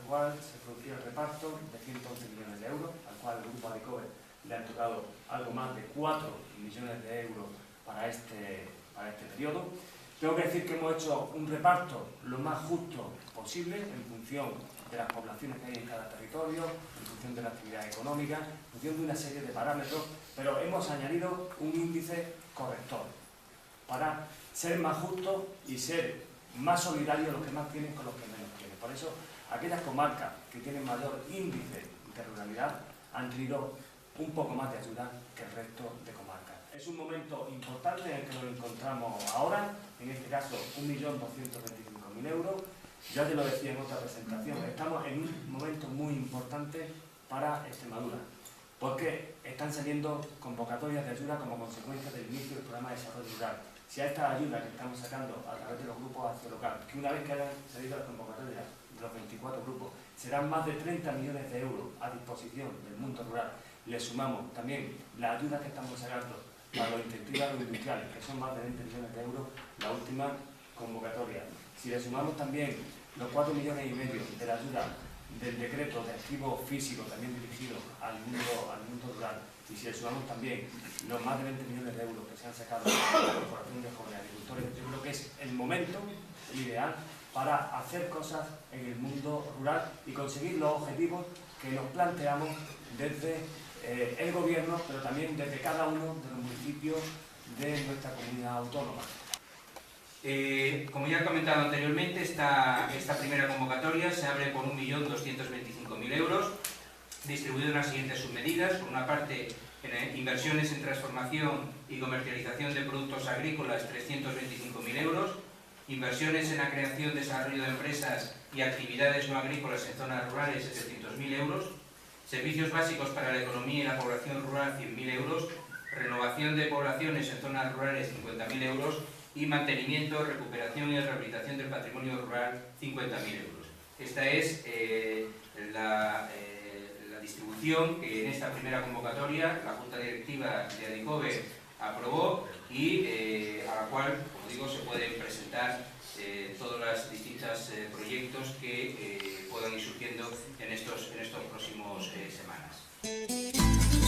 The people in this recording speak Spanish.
cual se producía el reparto de 111 millones de euros, al cual el Grupo Adicover le han tocado algo más de 4 millones de euros para este periodo. Tengo que decir que hemos hecho un reparto lo más justo posible en función de las poblaciones que hay en cada territorio, en función de la actividad económica, en función de una serie de parámetros, pero hemos añadido un índice corrector para ser más justos y ser más solidarios los que más tienen con los que menos tienen. Por eso, aquellas comarcas que tienen mayor índice de ruralidad han tenido un poco más de ayuda que el resto de comarcas. Es un momento importante en el que nos encontramos ahora, en este caso 1.225.000 euros. Ya te lo decía en otra presentación, estamos en un momento muy importante para Extremadura, porque están saliendo convocatorias de ayuda como consecuencia del inicio del programa de desarrollo rural. Si a estas ayudas que estamos sacando a través de los grupos Acción Local, que una vez que hayan salido las convocatorias de los 24 grupos, serán más de 30 millones de euros a disposición del mundo rural, le sumamos también las ayudas que estamos sacando para los incentivos agroindustriales, que son más de 20 millones de euros, la última convocatoria. Si le sumamos también los 4,5 millones de la ayuda del decreto de activo físico, también dirigido al mundo rural, y si le sumamos también los más de 20 millones de euros que se han sacado de la Corporación de Jóvenes Agricultores, yo creo que es el momento ideal para hacer cosas en el mundo rural y conseguir los objetivos que nos planteamos desde el Gobierno, pero también desde cada uno de los municipios de nuestra comunidad autónoma. Como ya he comentado anteriormente, esta primera convocatoria se abre por 1.225.000 euros, distribuido en las siguientes submedidas. Por una parte, en inversiones en transformación y comercialización de productos agrícolas, 325.000 euros, inversiones en la creación, desarrollo de empresas y actividades no agrícolas en zonas rurales, 700.000 euros, servicios básicos para la economía y la población rural, 100.000 euros, renovación de poblaciones en zonas rurales, 50.000 euros, y mantenimiento, recuperación y rehabilitación del patrimonio rural, 50.000 euros. Esta es la distribución que en esta primera convocatoria la Junta Directiva de Adicover aprobó y a la cual, como digo, se pueden presentar todos los distintos proyectos que puedan ir surgiendo en estos próximos semanas.